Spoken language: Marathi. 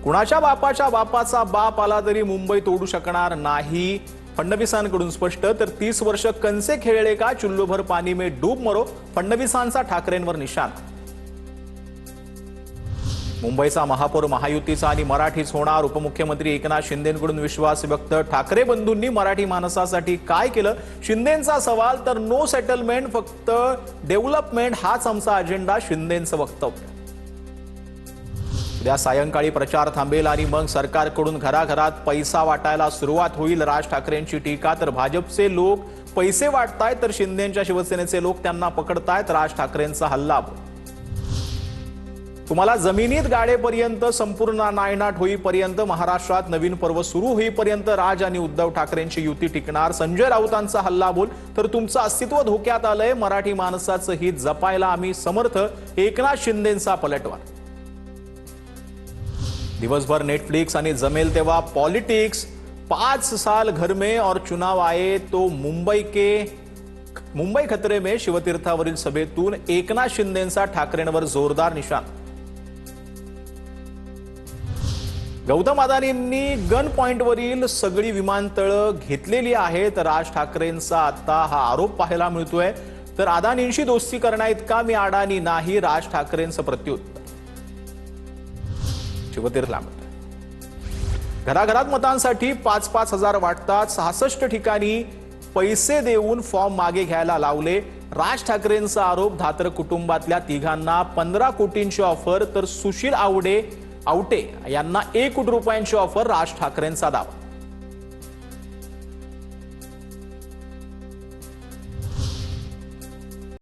कुणाच्या बापाच्या बापाचा बाप आला तरी मुंबई तोडू शकणार नाही, फडणवीसांकडून स्पष्ट। तर 30 वर्ष कंसे खेळले का, चुल्लूभर पाणी में डूब मरो, फडणवीसांचा ठाकरेंवर निशाणा। मुंबईचा महापौर महायुतीचा आणि मराठीच होणार, उपमुख्यमंत्री एकनाथ शिंदेंकडून विश्वास व्यक्त। ठाकरे बंधूंनी मराठी माणसासाठी काय केलं, शिंदेंचा सवाल। तर नो सेटलमेंट, फक्त डेव्हलपमेंट हाच आमचा अजेंडा, शिंदेंचं वक्तव्य। उद्या सायंकाळी प्रचार थांबेल आणि मग सरकारकडून घराघरात पैसा वाटायला सुरुवात होईल, राज ठाकरेंची टीका। तर भाजपचे लोक पैसे वाटतायत, तर शिंदेंच्या शिवसेनेचे लोक त्यांना पकडतायत, राज ठाकरेंचा हल्लाबोल। तुम्हाला जमिनीत गाडेपर्यंत, संपूर्ण नायनाट होईपर्यंत, महाराष्ट्रात नवीन पर्व सुरू होईपर्यंत राज आणि उद्धव ठाकरेंची युती टिकणार, संजय राऊतांचा हल्लाबोल। तर तुमचं अस्तित्व धोक्यात आलंय, मराठी माणसाचं हित जपायला आम्ही समर्थ, एकनाथ शिंदेंचा पलटवार। दिवसभर नेटफ्लिक्स आणि जमेल तेव्हा पॉलिटिक्स, 5 साल घर में और चुनाव आए तो मुंबई खतरे में, शिवतीर्थावरील सभेतून एकनाथ शिंदेंचा ठाकरेंवर जोरदार निशाण। गौतम अदानींनी गन पॉइंटवरील सगळी विमानतळं घेतलेली आहेत, राज ठाकरेंचा आता हा आरोप पाहायला मिळतोय। तर अदानींशी दोस्ती करण्याइतका मी अडाणी नाही, राज ठाकरेंचं प्रत्युत्तर। शिवतीर्थला घराघरात मतांसाठी 5-5 हजार वाटतात, 66 ठिकाणी पैसे देऊन फॉर्म मागे घ्यायला लावले, राज ठाकरेंचा आरोप। धातर कुटुंबातल्या तिघांना 15 कोटींची ऑफर, तर सुशील आवटे यांना 1 कोटी रुपयांची ऑफर, राज ठाकरेंचा दावा।